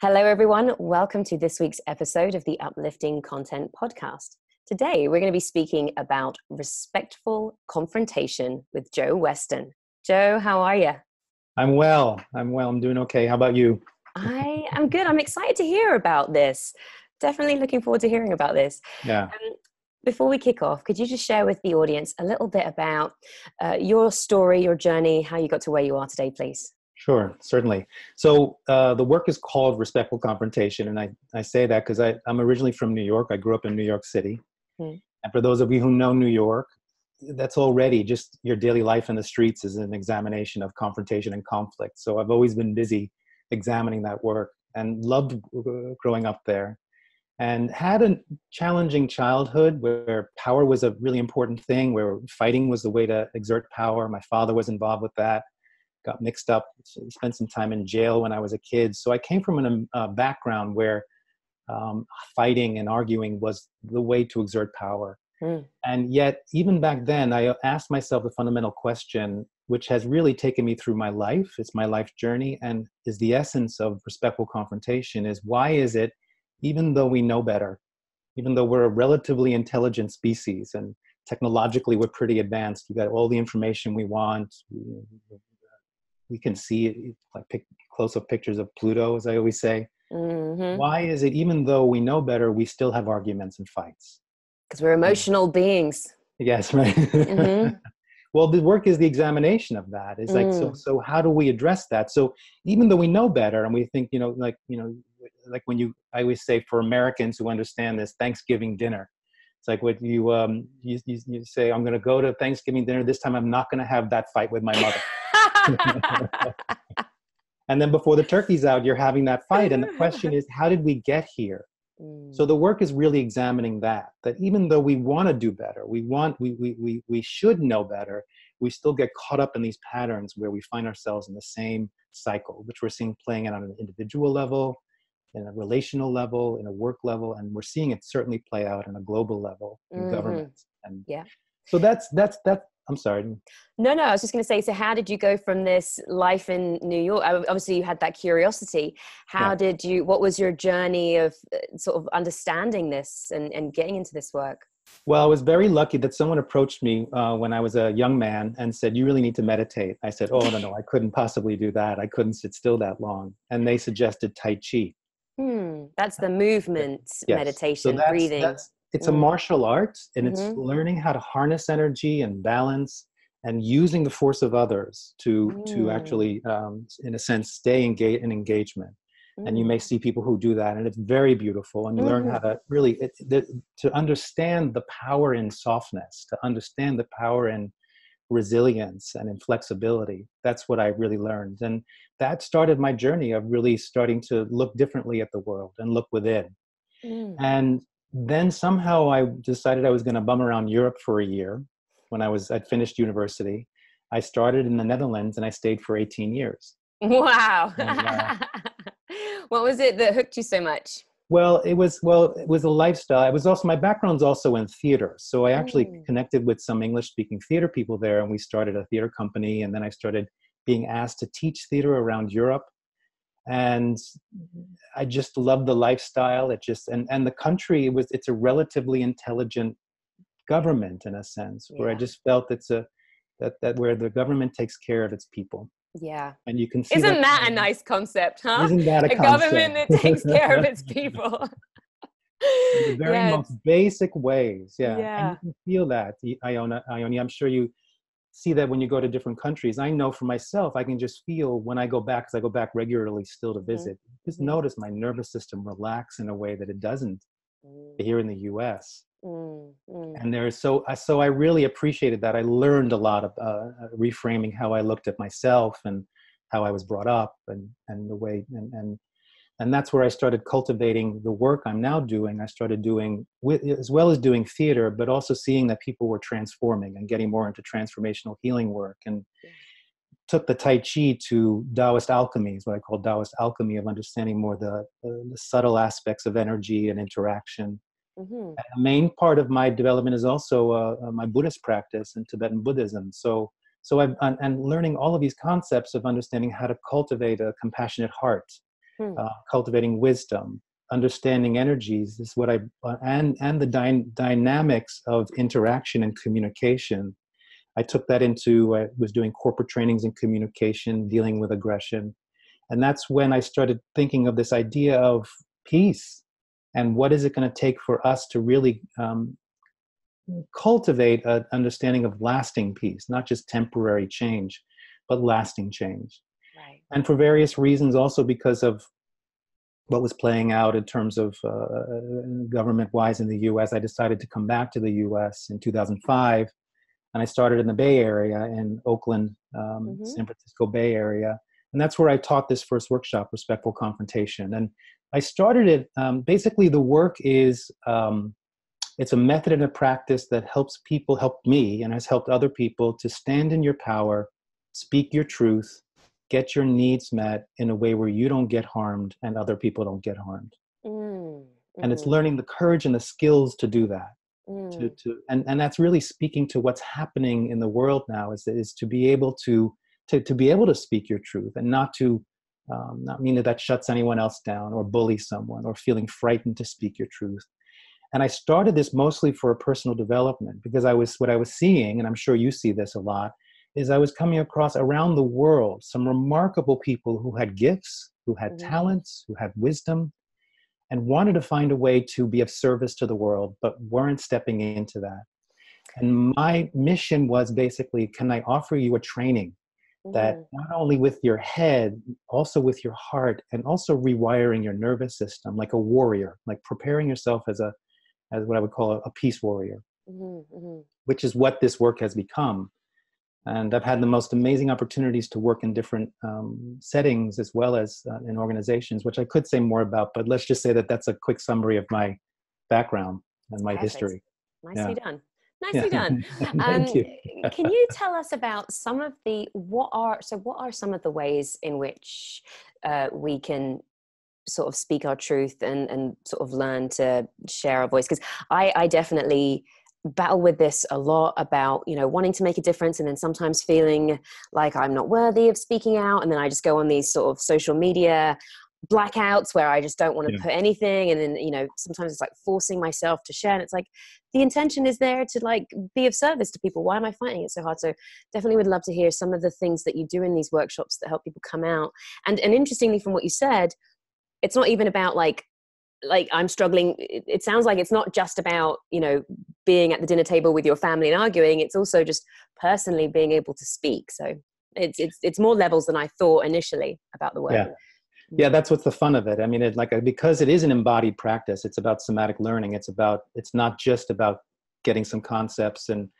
Hello, everyone. Welcome to this week's episode of the Uplifting Content Podcast. Today, we're going to be speaking about respectful confrontation with Joe Weston. Joe, how are you? I'm well. I'm doing okay. How about you? I am good. I'm excited to hear about this. Definitely looking forward to hearing about this. Yeah. Before we kick off, could you just share with the audience a little bit about your story, your journey, how you got to where you are today, please? Sure, certainly. So the work is called Respectful Confrontation, and I say that because I'm originally from New York. I grew up in New York City. And for those of you who know New York, that's already just your daily life in the streets is an examination of confrontation and conflict. So I've always been busy examining that work and loved growing up there. And had a challenging childhood where power was a really important thing, where fighting was the way to exert power. My father was involved with that. Got mixed up, spent some time in jail when I was a kid. So I came from a background where fighting and arguing was the way to exert power. And yet, even back then, I asked myself the fundamental question, which has really taken me through my life. It's my life journey and is the essence of respectful confrontation is why is it, even though we know better, even though we're a relatively intelligent species and technologically we're pretty advanced, we got all the information we want, we can see it, like close-up pictures of Pluto, as I always say. Why is it, even though we know better, we still have arguments and fights? Because we're emotional beings. Yes, right. Well, the work is the examination of that. It's like, so how do we address that? So even though we know better, and we think, like when I always say for Americans who understand this, Thanksgiving dinner. It's like what you say, I'm going to go to Thanksgiving dinner. This time I'm not going to have that fight with my mother. And then before the turkey's out, you're having that fight. And the question is, how did we get here? So the work is really examining that even though we want to do better, we should know better, we still get caught up in these patterns where we find ourselves in the same cycle, which we're seeing playing out on an individual level, in a relational level, in a work level, and we're seeing it certainly play out on a global level in government. And so that's I'm sorry. No, I was just going to say, so how did you go from this life in New York? Obviously you had that curiosity. What was your journey of sort of understanding this and getting into this work? Well, I was very lucky that someone approached me when I was a young man and said, you really need to meditate. I said, oh, no, I couldn't possibly do that. I couldn't sit still that long. And they suggested Tai Chi. That's the movement meditation, so breathing. It's a martial art, and it's learning how to harness energy and balance and using the force of others to actually, in a sense, stay engaged in engagement. And you may see people who do that, and it's very beautiful. And you learn how to really, to understand the power in softness, to understand the power in resilience and in flexibility. That's what I really learned. And that started my journey of really starting to look differently at the world and look within. And then somehow I decided I was going to bum around Europe for a year when I'd finished university. I started in the Netherlands and I stayed for 18 years. Wow. What was it that hooked you so much? Well, it was a lifestyle. It was also, my background's also in theater. So I actually connected with some English-speaking theater people there, and we started a theater company. And then I started being asked to teach theater around Europe. And I just loved the lifestyle. And the country, it's a relatively intelligent government in a sense, where I just felt that where the government takes care of its people. Yeah. And you can see Isn't that a nice concept, huh? Isn't that a concept? Government that takes care of its people. In the very most basic ways. And you can feel that, Ione. I'm sure you see that when you go to different countries. I know for myself, I can just feel when I go back, because I go back regularly still to visit, just notice my nervous system relax in a way that it doesn't here in the US. And so I really appreciated that. I learned a lot of reframing how I looked at myself and how I was brought up and the way, and that's where I started cultivating the work I'm now doing. I started doing, as well as doing theater, but also seeing that people were transforming and getting more into transformational healing work, and took the Tai Chi to Taoist alchemy, is what I call Taoist alchemy, of understanding more the subtle aspects of energy and interaction. And the main part of my development is also my Buddhist practice and Tibetan Buddhism. So and learning all of these concepts of understanding how to cultivate a compassionate heart, Hmm. cultivating wisdom, understanding energies. This is what and the dynamics of interaction and communication. I took that into, I was doing corporate trainings in communication, dealing with aggression. And that's when I started thinking of this idea of peace and what is it going to take for us to really cultivate an understanding of lasting peace, not just temporary change, but lasting change. Right. And for various reasons, also because of what was playing out in terms of government-wise in the U.S., I decided to come back to the U.S. in 2005. And I started in the Bay Area, in Oakland, San Francisco Bay Area. And that's where I taught this first workshop, Respectful Confrontation. And I started it, basically the work is, it's a method and a practice that helps people, helped me, and has helped other people to stand in your power, speak your truth, get your needs met in a way where you don't get harmed and other people don't get harmed. And it's learning the courage and the skills to do that. And that's really speaking to what's happening in the world now, is to be able to be able to speak your truth and not to not mean that shuts anyone else down or bully someone or feeling frightened to speak your truth. And I started this mostly for a personal development, because what I was seeing, and I'm sure you see this a lot, is I was coming across around the world some remarkable people who had gifts, who had talents, who had wisdom, and wanted to find a way to be of service to the world, but weren't stepping into that. And my mission was basically, can I offer you a training that not only with your head, also with your heart, and also rewiring your nervous system, like a warrior, like preparing yourself as what I would call a peace warrior, which is what this work has become. And I've had the most amazing opportunities to work in different settings, as well as in organizations, which I could say more about, but let's just say that that's a quick summary of my background and my history. Nicely done. Nicely done. Thank you. Can you tell us about some of what are some of the ways in which we can sort of speak our truth and sort of learn to share our voice? Because I definitely battle with this a lot, about, wanting to make a difference, and then sometimes feeling like I'm not worthy of speaking out. And then I just go on these sort of social media blackouts where I just don't want to put anything. And then, sometimes it's like forcing myself to share. And it's like, the intention is there to like be of service to people. Why am I finding it so hard? So definitely would love to hear some of the things that you do in these workshops that help people come out. And interestingly, from what you said, it's not even about like I'm struggling. It sounds like it's not just about, being at the dinner table with your family and arguing. It's also just personally being able to speak. So it's more levels than I thought initially about the work. Yeah, that's what's the fun of it. I mean, because it is an embodied practice, it's about somatic learning. It's not just about getting some concepts. And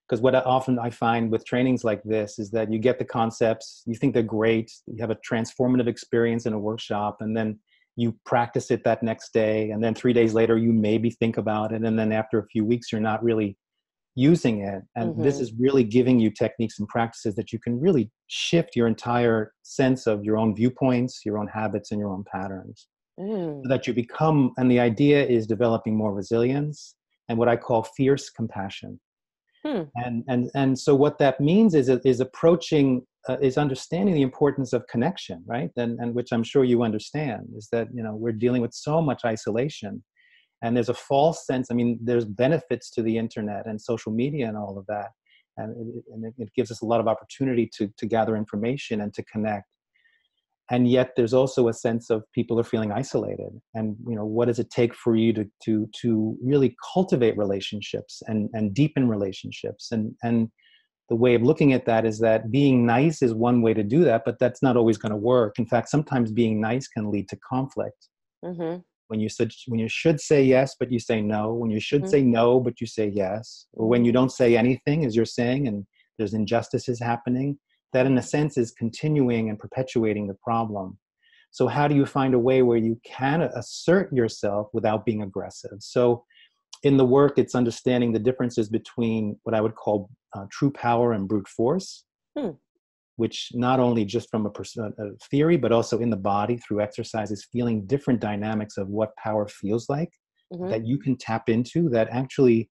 because what often I find with trainings like this is that you get the concepts, you think they're great, you have a transformative experience in a workshop, and then you practice it that next day, and then 3 days later you maybe think about it, and then after a few weeks you're not really using it. And this is really giving you techniques and practices that you can really shift your entire sense of your own viewpoints, your own habits, and your own patterns, so that you become, and the idea is developing more resilience and what I call fierce compassion. And so what that means is approaching, is understanding the importance of connection, right? And which I'm sure you understand, is that, we're dealing with so much isolation, and there's a false sense. I mean, there's benefits to the internet and social media and all of that. And it gives us a lot of opportunity to gather information and to connect. And yet there's also a sense of people are feeling isolated. And, what does it take for you to really cultivate relationships and deepen relationships? And the way of looking at that is that being nice is one way to do that, but that's not always going to work. In fact, sometimes being nice can lead to conflict. When you should say yes, but you say no, when you should say no, but you say yes, or when you don't say anything, as you're saying, and there's injustices happening, that in a sense is continuing and perpetuating the problem. So how do you find a way where you can assert yourself without being aggressive? So in the work, it's understanding the differences between what I would call true power and brute force, which not only just from a theory, but also in the body through exercises, feeling different dynamics of what power feels like, that you can tap into, that actually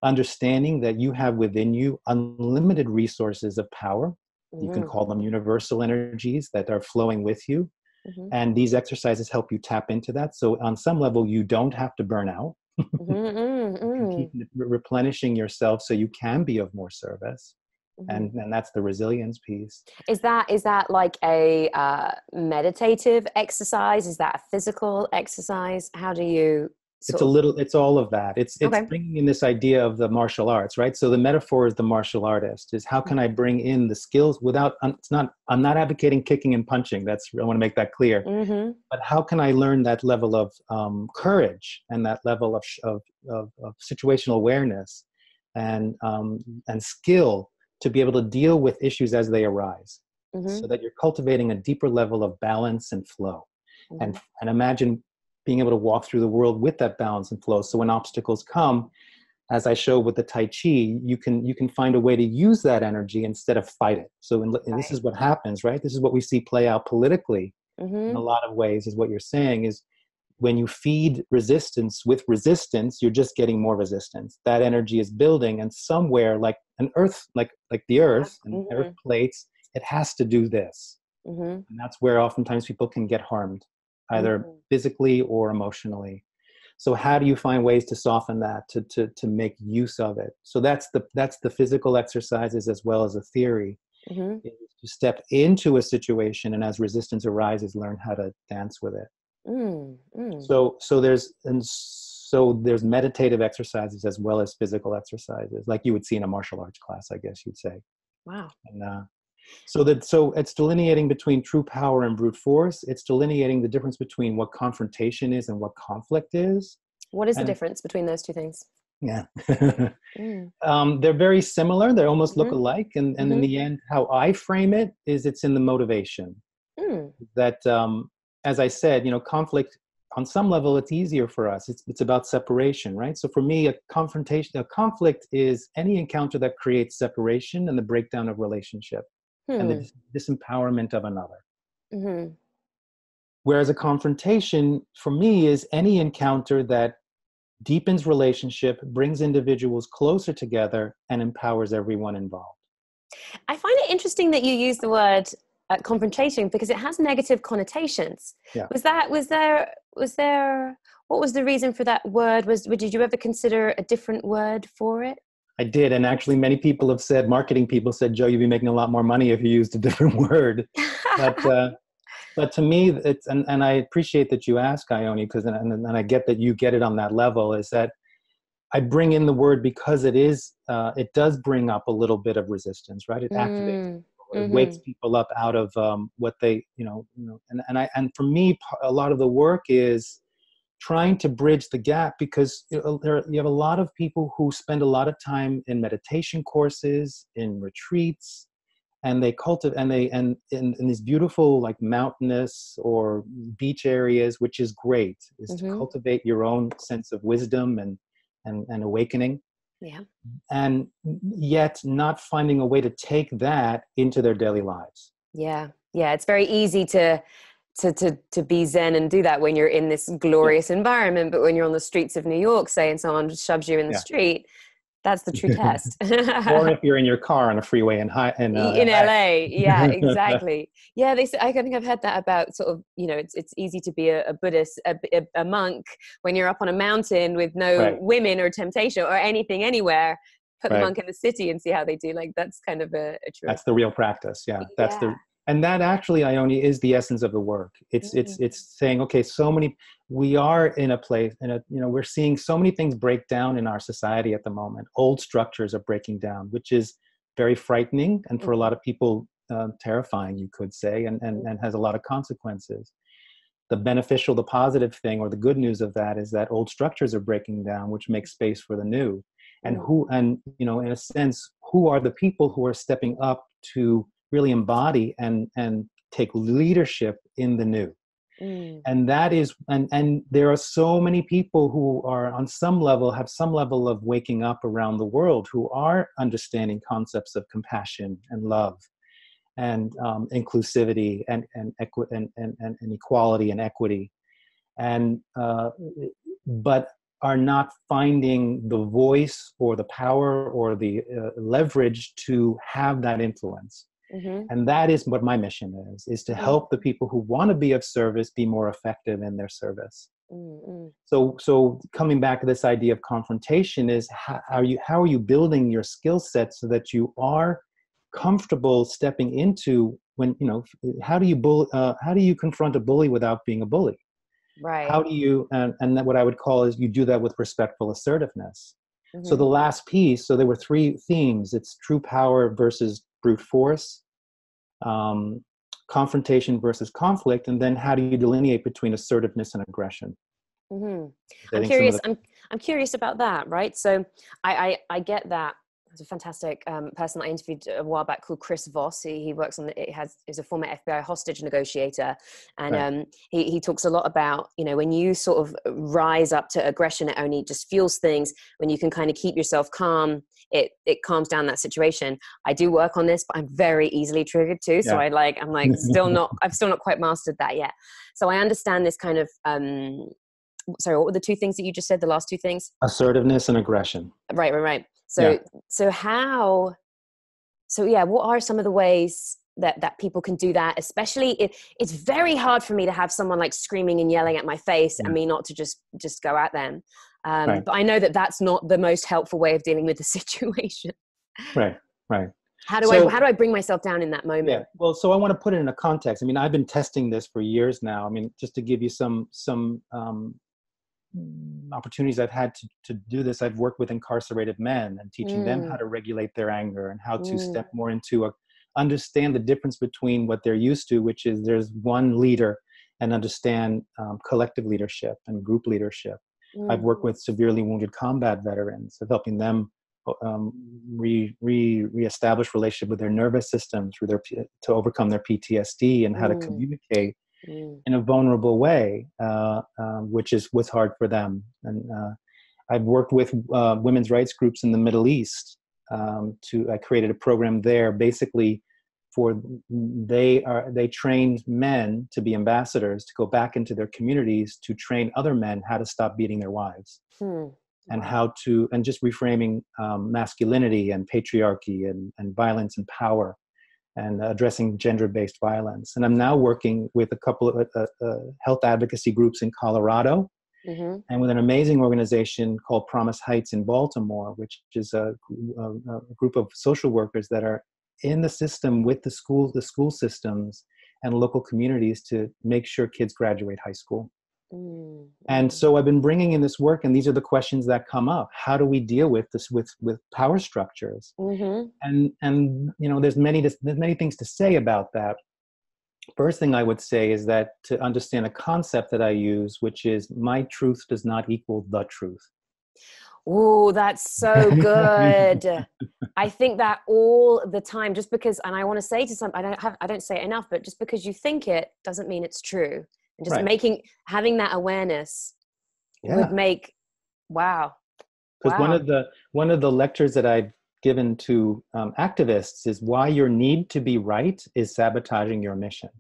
understanding that you have within you unlimited resources of power. You can call them universal energies that are flowing with you. Mm-hmm. And these exercises help you tap into that. So on some level, you don't have to burn out. Mm-hmm. You can Mm-hmm. keep replenishing yourself so you can be of more service. Mm-hmm. And that's the resilience piece. Is that like a meditative exercise? Is that a physical exercise? How do you sort of? It's all of that. It's Okay. bringing in this idea of the martial arts, right? So the metaphor is the martial artist, is how can I bring in the skills without, I'm not advocating kicking and punching. I want to make that clear. Mm-hmm. But how can I learn that level of courage and that level of situational awareness and skill to be able to deal with issues as they arise, Mm-hmm. so that you're cultivating a deeper level of balance and flow. Mm-hmm. And imagine being able to walk through the world with that balance and flow. So when obstacles come, as I showed with the Tai Chi, you can find a way to use that energy instead of fight it. So and this is what happens, right? This is what we see play out politically in a Mm-hmm. lot of ways, is what you're saying is when you feed resistance with resistance, you're just getting more resistance. That energy is building, and somewhere like an earth, like the Yeah. earth and earth Mm-hmm. plates, it has to do this. Mm-hmm. And that's where oftentimes people can get harmed, either Mm-hmm. physically or emotionally. So how do you find ways to soften that, to make use of it? So that's the physical exercises as well as a theory. Mm-hmm. Is to step into a situation, and as resistance arises, learn how to dance with it. Mm-hmm. So there's meditative exercises as well as physical exercises, like you would see in a martial arts class, I guess you'd say. Wow. And so it's delineating between true power and brute force. It's delineating the difference between what confrontation is and what conflict is. What is the And difference between those two things? yeah, Mm. they're very similar. They almost look Mm-hmm. alike. And in Mm-hmm. the end, how I frame it is it's in the motivation. Mm. That, as I said, conflict on some level, it's easier for us. It's about separation, right? So for me, a conflict is any encounter that creates separation and the breakdown of relationship and Hmm. the disempowerment of another. Mm-hmm. Whereas a confrontation for me is any encounter that deepens relationship, brings individuals closer together, and empowers everyone involved. I find it interesting that you use the word confrontation because it has negative connotations. Yeah. What was the reason for that word? Did you ever consider a different word for it? I did, and actually many people have said, marketing people said, Joe, you'd be making a lot more money if you used a different word. But to me, and I appreciate that you ask, Ione, because and I get that you get it on that level, is that I bring in the word because it does bring up a little bit of resistance, right? It activates people, it wakes Mm-hmm. people up out of what they, and for me, a lot of the work is trying to bridge the gap, because you have a lot of people who spend a lot of time in meditation courses, in retreats, and they cultivate, and in these beautiful like mountainous or beach areas, which is great, is to Mm-hmm. cultivate your own sense of wisdom and awakening, Yeah. and yet not finding a way to take that into their daily lives. Yeah. Yeah. It's very easy to be zen and do that when you're in this glorious environment, but when you're on the streets of New York, say, and someone just shoves you in the Yeah. street, that's the true test. Or if you're in your car on a freeway in In LA. LA, yeah, exactly. Yeah, I think I've heard that about sort of, it's easy to be a Buddhist, a monk when you're up on a mountain with no Right, women or temptation or anything anywhere. Put the right. monk in the city and see how they do. Like that's kind of a truth. That's the real practice. Yeah, Yeah. and that actually, Ione, is the essence of the work. It's saying, okay, we are in a place, we're seeing so many things break down in our society at the moment. Old structures are breaking down, which is very frightening, and for a lot of people, terrifying, you could say, and has a lot of consequences. The beneficial, the positive thing, or the good news of that is that old structures are breaking down, which makes space for the new. And in a sense, who are the people who are stepping up to really embody and take leadership in the new? And that is, and there are so many people who are on some level, have some level of waking up around the world, who are understanding concepts of compassion and love and inclusivity and equality and equity, and but are not finding the voice or the power or the leverage to have that influence. And that is what my mission is to help the people who want to be of service be more effective in their service. So coming back to this idea of confrontation is how are you building your skill set so that you are comfortable stepping into when, how do you confront a bully without being a bully? Right. How do you, and that what I would call is you do that with respectful assertiveness. So the last piece, so there were three themes. It's true power versus brute force, confrontation versus conflict, and then how do you delineate between assertiveness and aggression? I'm curious. I'm curious about that. Right. So I get that. There's a fantastic person I interviewed a while back called Chris Voss. He works on is a former FBI hostage negotiator, and he talks a lot about, when you sort of rise up to aggression, it only just fuels things. When you can kind of keep yourself calm, it calms down that situation. I do work on this, but I'm very easily triggered too. So I'm like still not. I've still not quite mastered that yet. So I understand this kind of. Sorry, what were the two things that you just said? The last two things? Assertiveness and aggression. Right. So what are some of the ways that people can do that? Especially it's very hard for me to have someone like screaming and yelling at my face and me not to just go at them. But I know that that's not the most helpful way of dealing with the situation. Right. How do I bring myself down in that moment? Yeah. Well, so I want to put it in a context. I mean, I've been testing this for years now. I mean, just to give you some opportunities I've had to do this, I've worked with incarcerated men and teaching them how to regulate their anger and how to step more into understand the difference between what they're used to, which is there's one leader, and understand collective leadership and group leadership. I've worked with severely wounded combat veterans of helping them reestablish relationship with their nervous system to overcome their PTSD and how to communicate in a vulnerable way, which was hard for them. And I've worked with women's rights groups in the Middle East. I created a program there, basically they trained men to be ambassadors, to go back into their communities to train other men how to stop beating their wives, and and just reframing masculinity and patriarchy and violence and power, and addressing gender-based violence. And I'm now working with a couple of health advocacy groups in Colorado, and with an amazing organization called Promise Heights in Baltimore, which is a group of social workers that are in the system with the school systems and local communities to make sure kids graduate high school. And so I've been bringing in this work, and these are the questions that come up. How do we deal with this with power structures? And there's many things to say about that. First thing I would say is that to understand a concept that I use, which is my truth does not equal the truth. Oh, that's so good. I think that all the time, just because, and I want to say to some, I don't say it enough, but just because you think it doesn't mean it's true. And just having that awareness would make, wow. Because one of the lectures that I've given to activists is why your need to be right is sabotaging your mission.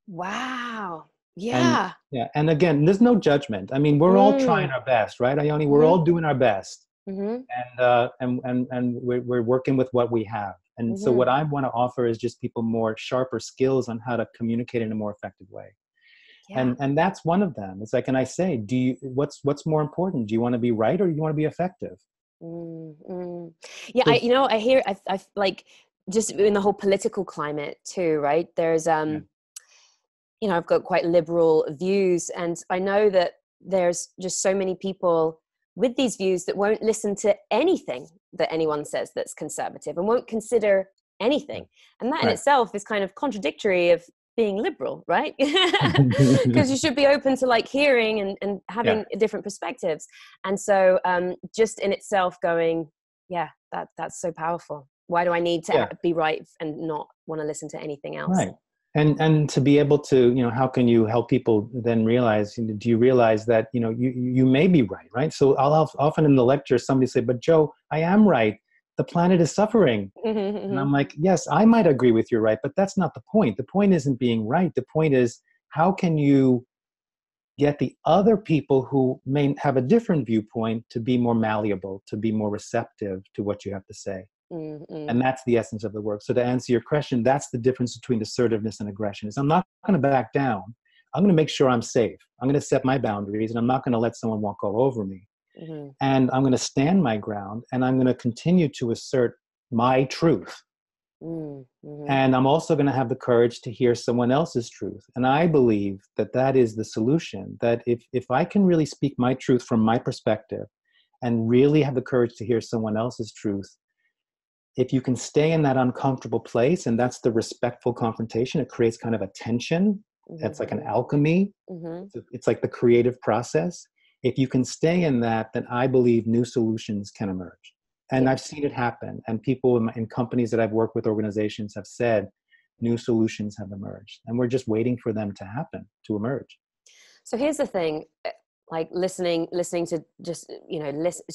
Wow. Yeah. And again, there's no judgment. I mean, we're all trying our best, right, Ione? We're all doing our best, and we're working with what we have. And so what I want to offer is just people more sharper skills on how to communicate in a more effective way. Yeah. And that's one of them. It's like, and I say, what's more important? Do you want to be right, or do you want to be effective? Yeah, I hear, I like, just in the whole political climate too, right? There's, I've got quite liberal views, and I know that there's just so many people with these views that won't listen to anything that anyone says that's conservative, and won't consider anything. And that in itself is kind of contradictory of being liberal, right? Because you should be open to like hearing and having different perspectives. And so just in itself going, that's so powerful. Why do I need to be right and not want to listen to anything else? Right. And to be able to, how can you help people then realize, do you realize that, you may be right? So I'll often in the lecture, somebody say, but Joe, I am right. The planet is suffering. And I'm like, yes, I might agree with you, right? But that's not the point. The point isn't being right. The point is, how can you get the other people who may have a different viewpoint to be more malleable, to be more receptive to what you have to say? And that's the essence of the work. So to answer your question, that's the difference between assertiveness and aggression. Is I'm not going to back down. I'm going to make sure I'm safe. I'm going to set my boundaries, and I'm not going to let someone walk all over me. And I'm going to stand my ground, and I'm going to continue to assert my truth. And I'm also going to have the courage to hear someone else's truth. And I believe that that is the solution, that if I can really speak my truth from my perspective and really have the courage to hear someone else's truth, if you can stay in that uncomfortable place, and that's the respectful confrontation, it creates kind of a tension. It's like an alchemy. It's like the creative process. If you can stay in that, then I believe new solutions can emerge. And I've seen it happen. And people in companies that I've worked with, organizations, have said new solutions have emerged. And we're just waiting for them to happen, to emerge. So here's the thing, like listening to just,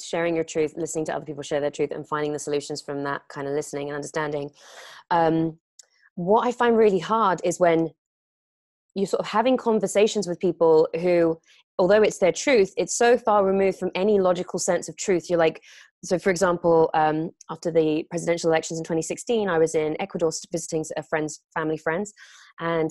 sharing your truth, listening to other people share their truth, and finding the solutions from that kind of listening and understanding. What I find really hard is when you're sort of having conversations with people who, although it's their truth, it's so far removed from any logical sense of truth. You're like, so for example, after the presidential elections in 2016, I was in Ecuador visiting family friends, and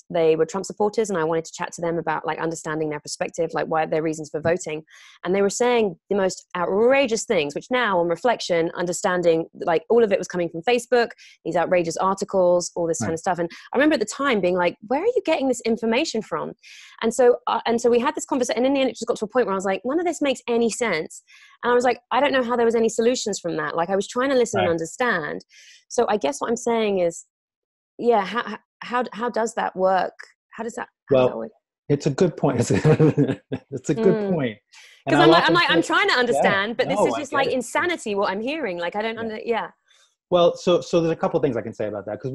they were Trump supporters, and I wanted to chat to them about like understanding their perspective, like why their reasons for voting. And they were saying the most outrageous things, which now on reflection, understanding, like all of it was coming from Facebook, these outrageous articles, all this kind of stuff. And I remember at the time being like, where are you getting this information from? And so we had this conversation, and in the end it just got to a point where I was like, none of this makes any sense. And I was like, I don't know how there was any solutions from that. Like I was trying to listen and understand. So I guess what I'm saying is, how does that work? How does that work? It's a good point. It's a good point. Because I'm trying to understand, but this is just like insanity. What I'm hearing, like I don't Well, so there's a couple of things I can say about that, because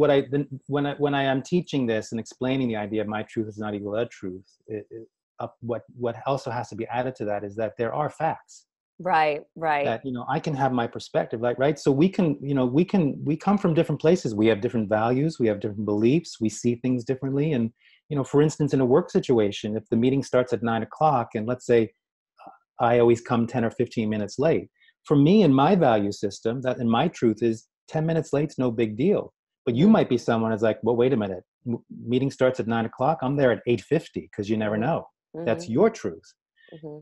when I am teaching this and explaining the idea of my truth is not equal to truth, what also has to be added to that is that there are facts. Right. That, I can have my perspective, right? So we come from different places. We have different values. We have different beliefs. We see things differently. And, for instance, in a work situation, if the meeting starts at 9:00 and let's say I always come 10 or 15 minutes late, for me in my value system, that in my truth is 10 minutes late's no big deal. But you might be someone who's like, well, wait a minute, meeting starts at 9:00. I'm there at 8:50 because you never know. That's your truth.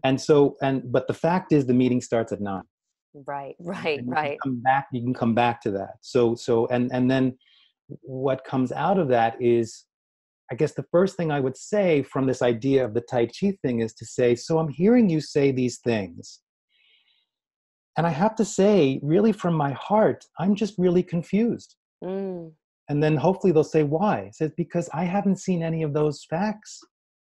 And so, but the fact is the meeting starts at 9. Right. You can come back to that. So, and then what comes out of that is, I guess the first thing I would say from this idea of the Tai Chi thing is to say, so I'm hearing you say these things. And I have to say, really from my heart, I'm just really confused. And then hopefully they'll say, why? It says, because I haven't seen any of those facts.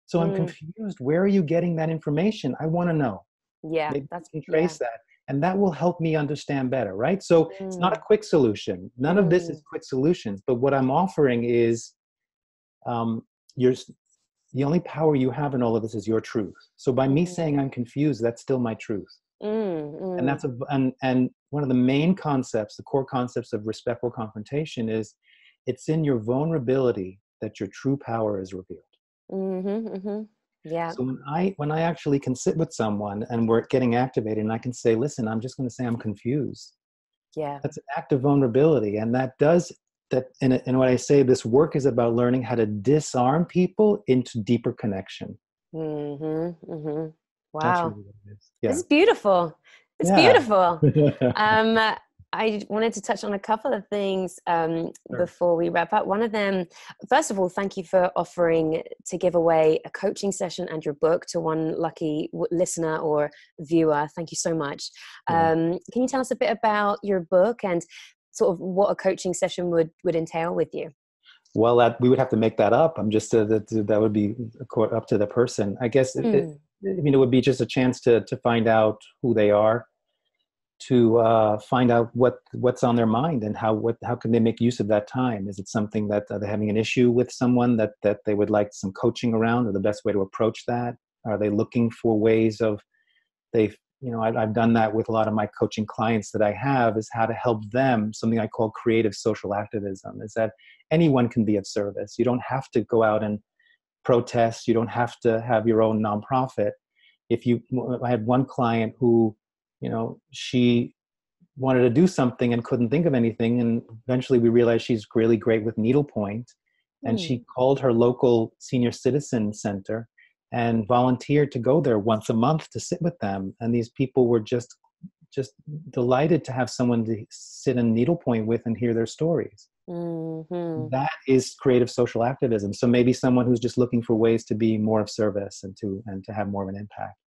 So I'm confused. Where are you getting that information? I want to know. Yeah, maybe you can trace that. And that will help me understand better, right? So it's not a quick solution. None of this is quick solutions. But what I'm offering is the only power you have in all of this is your truth. So by me saying I'm confused, that's still my truth. And that's and one of the main concepts, the core concepts of respectful confrontation is it's in your vulnerability that your true power is revealed. Yeah. So when I actually can sit with someone and we're getting activated and I can say, listen, I'm just going to say I'm confused. Yeah. That's an act of vulnerability. And that does that. And when I say this work is about learning how to disarm people into deeper connection. Wow. That's really what it is. Yeah. This is beautiful. It's beautiful. I wanted to touch on a couple of things before we wrap up. One of them, first of all, thank you for offering to give away a coaching session and your book to one lucky listener or viewer. Thank you so much. Can you tell us a bit about your book and sort of what a coaching session would entail with you? Well, we would have to make that up. That would be up to the person. I guess it would be just a chance to find out who they are, to find out what's on their mind and how can they make use of that time. Is it something that they're having an issue with someone that they would like some coaching around, or the best way to approach that? Are they looking for ways of I've done that with a lot of my coaching clients that I have, is how to help them, something I call creative social activism, is that anyone can be of service. You don't have to go out and protest. You don't have to have your own nonprofit. I had one client who, she wanted to do something and couldn't think of anything. And eventually we realized she's really great with needlepoint. And she called her local senior citizen center and volunteered to go there once a month to sit with them. And these people were just delighted to have someone to sit and needlepoint with and hear their stories. Mm-hmm. That is creative social activism. So maybe someone who's just looking for ways to be more of service and to have more of an impact.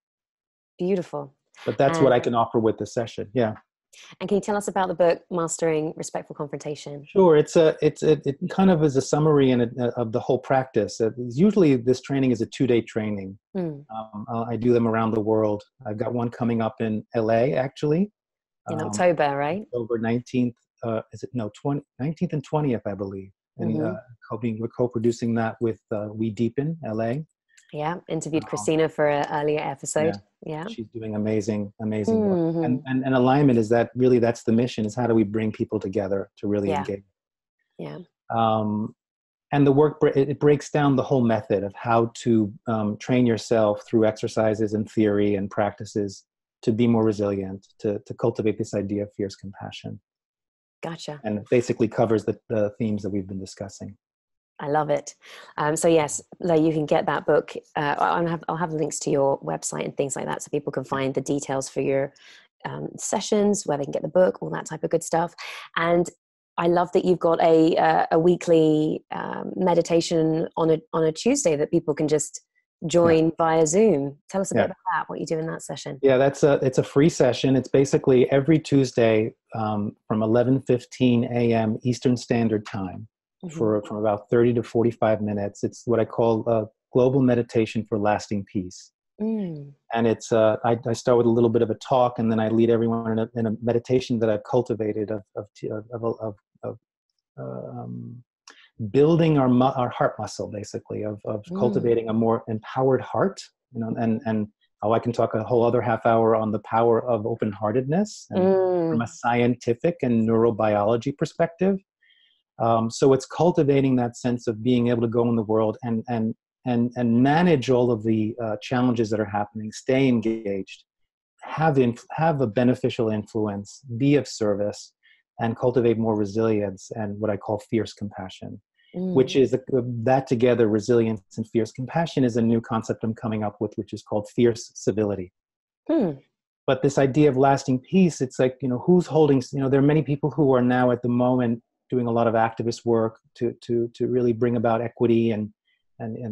Beautiful. But that's what I can offer with this session. Yeah. And can you tell us about the book, Mastering Respectful Confrontation? Sure. It kind of is a summary of the whole practice. Usually this training is a 2-day training. I do them around the world. I've got one coming up in LA, actually. In October, right? October 19th. 19th and 20th, I believe. And we're co-producing that with We Deepen, LA. Yeah, interviewed Christina for an earlier episode. Yeah. She's doing amazing work. And alignment is that really that's the mission, is how do we bring people together to really engage. Yeah. And the work, it breaks down the whole method of how to train yourself through exercises and theory and practices to be more resilient, to cultivate this idea of fierce compassion. Gotcha. And it basically covers the themes that we've been discussing. I love it. So yes, you can get that book. I'll have links to your website and things like that, so people can find the details for your sessions, where they can get the book, all that type of good stuff. And I love that you've got a weekly meditation on a Tuesday that people can just join via Zoom. Tell us a bit about that, what you do in that session. Yeah, it's a free session. It's basically every Tuesday from 11:15 a.m. Eastern Standard Time. From about 30 to 45 minutes. It's what I call a global meditation for lasting peace. And it's I start with a little bit of a talk, and then I lead everyone in a meditation that I've cultivated of building our heart muscle, basically, of cultivating a more empowered heart. And I can talk a whole other half hour on the power of open-heartedness and from a scientific and neurobiology perspective. So it's cultivating that sense of being able to go in the world and manage all of the challenges that are happening, stay engaged, have a beneficial influence, be of service, and cultivate more resilience and what I call fierce compassion, which is that together, resilience and fierce compassion is a new concept I'm coming up with, which is called fierce civility. But this idea of lasting peace, it's like, who's holding, there are many people who are now at the moment doing a lot of activist work to really bring about equity and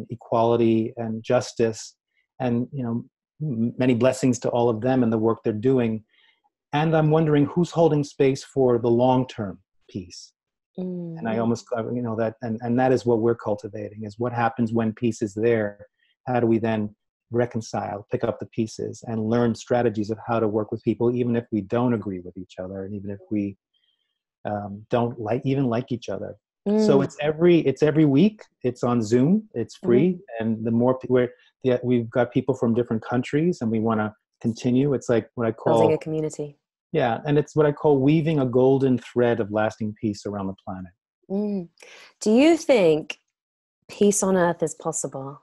equality and justice, and many blessings to all of them and the work they're doing. And I'm wondering who's holding space for the long-term peace. And I almost that and that is what we're cultivating, is what happens when peace is there. How do we then reconcile, pick up the pieces, and learn strategies of how to work with people, even if we don't agree with each other, and even if we don't like each other. So it's every week. It's on Zoom. It's free, and the more we've got people from different countries, and we want to continue. It's like what I call building a community. Yeah, and it's what I call weaving a golden thread of lasting peace around the planet. Do you think peace on earth is possible?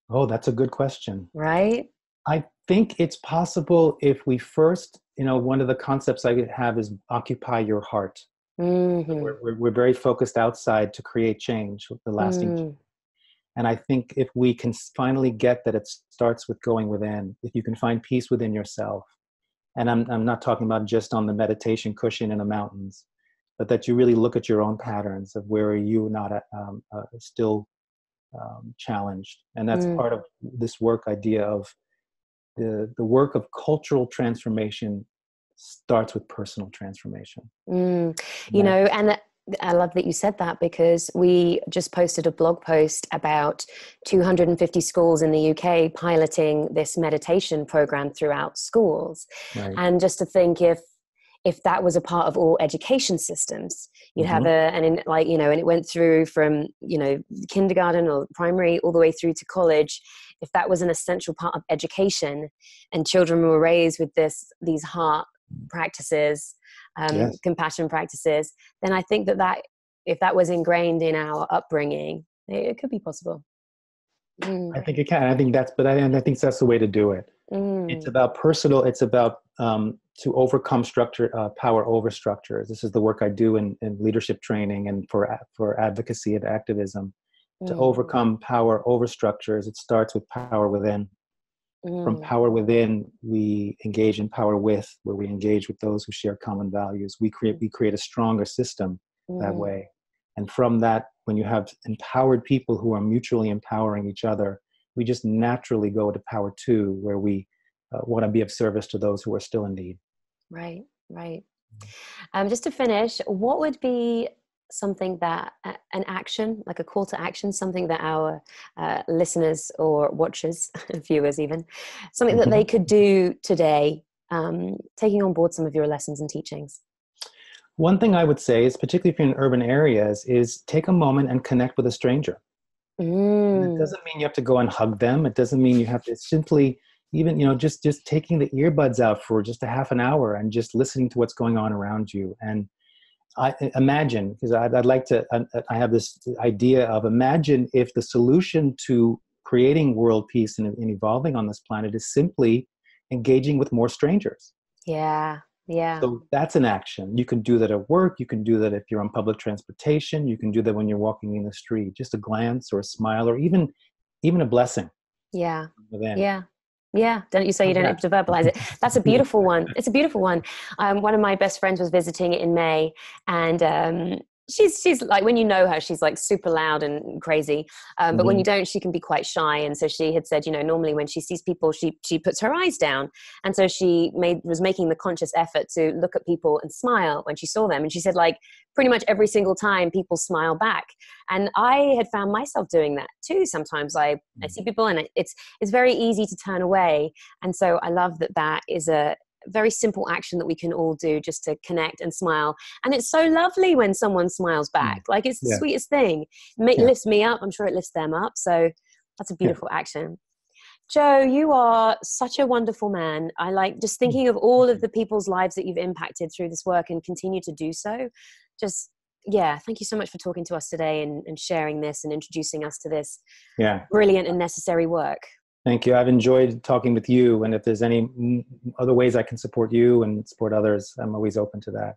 Oh, that's a good question. Right? I think it's possible if we first, one of the concepts I have is occupy your heart. We're very focused outside to create change, the lasting change. And I think if we can finally get that it starts with going within, if you can find peace within yourself, and I'm not talking about just on the meditation cushion in the mountains, but that you really look at your own patterns of where are you not still challenged. And that's part of this work idea of the work of cultural transformation starts with personal transformation. And I love that you said that, because we just posted a blog post about 250 schools in the UK piloting this meditation program throughout schools. Right. And just to think if that was a part of all education systems, you'd have and it went through from, kindergarten or primary all the way through to college. If that was an essential part of education and children were raised with these heart practices, compassion practices, then I think that if that was ingrained in our upbringing, it could be possible. I think it can. I think that's the way to do it. It's about personal. It's about to overcome power over structures. This is the work I do in leadership training and for advocacy and activism. To overcome power over structures, it starts with power within. From power within, we engage in power with, where we engage with those who share common values. We create a stronger system that way. And from that, when you have empowered people who are mutually empowering each other, we just naturally go to power two, where we want to be of service to those who are still in need. Right, right. Just to finish, what would be something that an action, like a call to action, something that our listeners or watchers, viewers even, something that they could do today, taking on board some of your lessons and teachings? One thing I would say is, particularly if you're in urban areas, is take a moment and connect with a stranger. And it doesn't mean you have to go and hug them. It doesn't mean you have to simply, even, just taking the earbuds out for just a half an hour and just listening to what's going on around you. And I imagine, because I'd like to, I have this idea of, imagine if the solution to creating world peace and evolving on this planet is simply engaging with more strangers. Yeah. Yeah. So that's an action. You can do that at work. You can do that if you're on public transportation. You can do that when you're walking in the street. Just a glance or a smile, or even a blessing. Yeah. Within. Yeah. Yeah. Don't you say you don't have to verbalize it. That's a beautiful one. It's a beautiful one. One of my best friends was visiting in May, and she's like, when you know her, she's like super loud and crazy. But when you don't, she can be quite shy. And so she had said, normally when she sees people, she puts her eyes down. And so she was making the conscious effort to look at people and smile when she saw them. And she said, like, pretty much every single time people smile back. And I had found myself doing that too. Sometimes I see people and it's very easy to turn away. And so I love that is a very simple action that we can all do, just to connect and smile. And it's so lovely when someone smiles back. Like, it's the sweetest thing. It lifts me up. I'm sure it lifts them up. So that's a beautiful action. Joe, you are such a wonderful man. I like just thinking of all of the people's lives that you've impacted through this work and continue to do so. Thank you so much for talking to us today and sharing this and introducing us to this brilliant and necessary work. Thank you. I've enjoyed talking with you. And if there's any other ways I can support you and support others, I'm always open to that.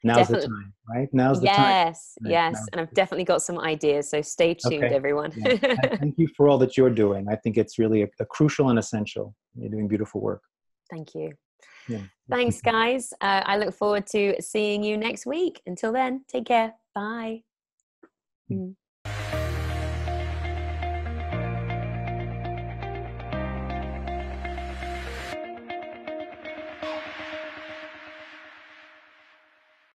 Now's the time, right? Now's the time. Yes. And I've definitely got some ideas. So stay tuned, everyone. Thank you for all that you're doing. I think it's really a crucial and essential. You're doing beautiful work. Thank you. Yeah. Thanks, guys. I look forward to seeing you next week. Until then, take care. Bye.